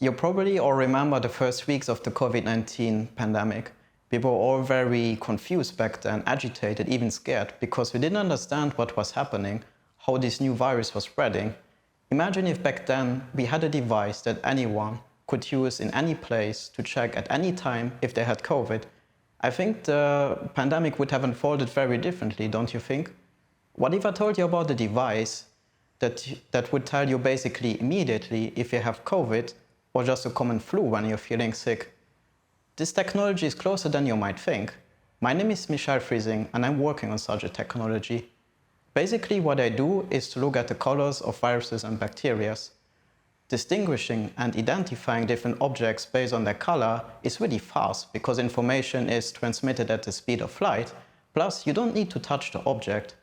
You probably all remember the first weeks of the COVID-19 pandemic. People were all very confused back then, agitated, even scared, because we didn't understand what was happening, how this new virus was spreading. Imagine if back then we had a device that anyone could use in any place to check at any time if they had COVID. I think the pandemic would have unfolded very differently, don't you think? What if I told you about a device that would tell you basically immediately if you have COVID or just a common flu when you're feeling sick? This technology is closer than you might think. My name is Michel Friesing and I'm working on such a technology. Basically what I do is to look at the colors of viruses and bacteria. Distinguishing and identifying different objects based on their color is really fast because information is transmitted at the speed of light, plus you don't need to touch the object.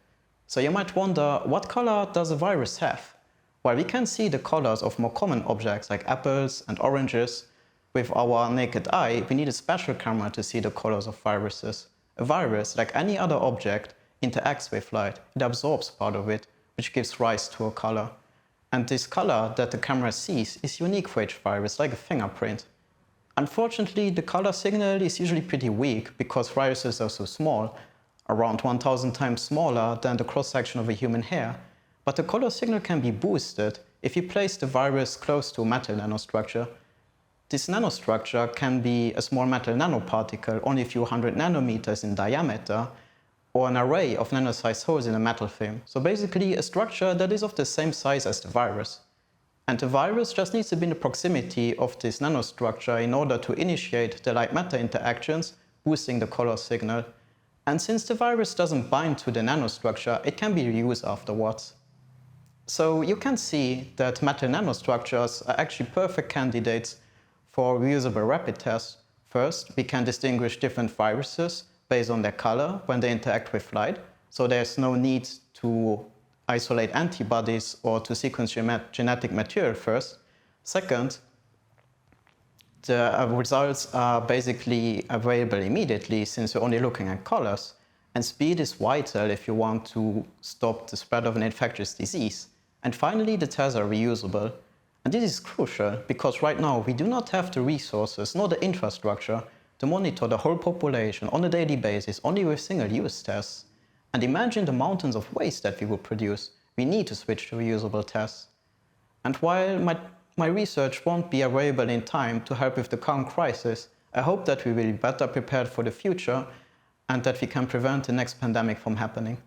So you might wonder, what color does a virus have? Well, we can see the colors of more common objects like apples and oranges. With our naked eye, we need a special camera to see the colors of viruses. A virus, like any other object, interacts with light. It absorbs part of it, which gives rise to a color. And this color that the camera sees is unique for each virus, like a fingerprint. Unfortunately, the color signal is usually pretty weak because viruses are so small, around 1,000 times smaller than the cross-section of a human hair. But the color signal can be boosted if you place the virus close to a metal nanostructure. This nanostructure can be a small metal nanoparticle, only a few hundred nanometers in diameter, or an array of nano-sized holes in a metal film. So basically a structure that is of the same size as the virus. And the virus just needs to be in the proximity of this nanostructure in order to initiate the light-matter interactions, boosting the color signal. And since the virus doesn't bind to the nanostructure, it can be reused afterwards. So you can see that metal nanostructures are actually perfect candidates for reusable rapid tests. First, we can distinguish different viruses based on their color when they interact with light. So there's no need to isolate antibodies or to sequence genetic material first. Second, the results are basically available immediately since you're only looking at colors. And speed is vital if you want to stop the spread of an infectious disease. And finally, the tests are reusable. And this is crucial because right now we do not have the resources nor the infrastructure to monitor the whole population on a daily basis only with single-use tests. And imagine the mountains of waste that we would produce. We need to switch to reusable tests. And while my research won't be available in time to help with the current crisis, I hope that we will be better prepared for the future and that we can prevent the next pandemic from happening.